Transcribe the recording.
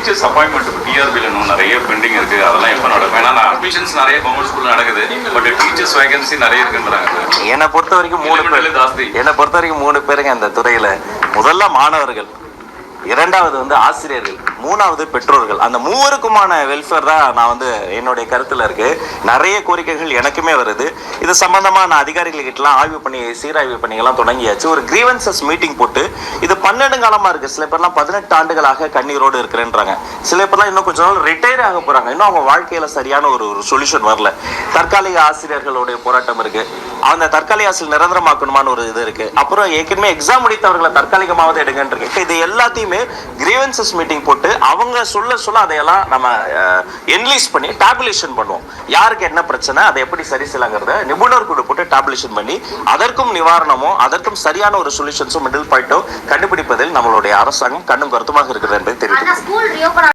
Teachers appointment டிஆர்பியில் இன்னும் நிறைய bending இருக்கு, அதெல்லாம் எப்போ நடக்கும்? ஏன்னா அட்மிஷன்ஸ் நிறைய கவர்மெண்ட் ஸ்கூல்ல நடக்குது, பட் டீச்சர்ஸ் வேகன்சி நிறைய இருக்குன்றாங்க. என்னை பொறுத்த வரைக்கும் 3 பேர் ஜாஸ்தி. என்னை பொறுத்த வரைக்கும் 3 பேருங்க அந்த துறையில. முதல்ல மாணவர்கள், இரண்டாவது வந்து ஆசிரியர்கள், மூணாவது பெற்றோர்கள். அந்த மூவருக்குமான வெல்ஃபேர் தான் நான் வந்து என்னுடைய கருத்தில் இருக்கு. நிறைய கோரிக்கைகள் எனக்குமே வருது. இது சம்பந்தமாக நான் அதிகாரிகள்கிட்டலாம் ஆய்வு பண்ணி சீராய்வு பண்ணிங்கெல்லாம் தொடங்கியாச்சு. ஒரு கிரீவன்சஸ் மீட்டிங் போட்டு இது 12 காலமாக இருக்குது. சில பேர்லாம் 18 ஆண்டுகளாக கண்ணீரோடு இருக்கிறேன்றாங்க. சில பேர்லாம் இன்னும் கொஞ்சம் நாள் ரிட்டையர் ஆக போகிறாங்க. இன்னும் அவங்க வாழ்க்கையில் சரியான ஒரு சொல்யூஷன் வரல. தற்காலிக ஆசிரியர்களுடைய போராட்டம் இருக்குது. அந்த தற்காலிக ஆசிரியர் நிரந்தரமாக்கணுமான ஒரு இது இருக்குது. அப்புறம் ஏற்கனவே எக்ஸாம் முடித்தவர்களை தற்காலிகமாவது எடுங்கன்னு இருக்கு. இது எல்லாத்தையுமே கிரீவன்சஸ் மீட்டிங் போட்டு அவங்க சொல்ல அதையெல்லாம் நம்ம என்லிஸ்ட் பண்ணி டேபுலேஷன் பண்ணுவோம். யாருக்கு என்ன பிரச்சனை, அதை எப்படி சரி செய்யலாங்கிறத நிபுணர் குழு போட்டு டேபுலேஷன் பண்ணி அதற்கும் நிவாரணமோ அதற்கும் சரியான ஒரு சொல்யூஷன்ஸும் மிடில் பாயிண்டோ கண்டுபிடிப்பதில் நம்மளுடைய அரசாங்கம் கண்ணும் கருத்துமாக இருக்கிறது என்பதை தெரிவித்து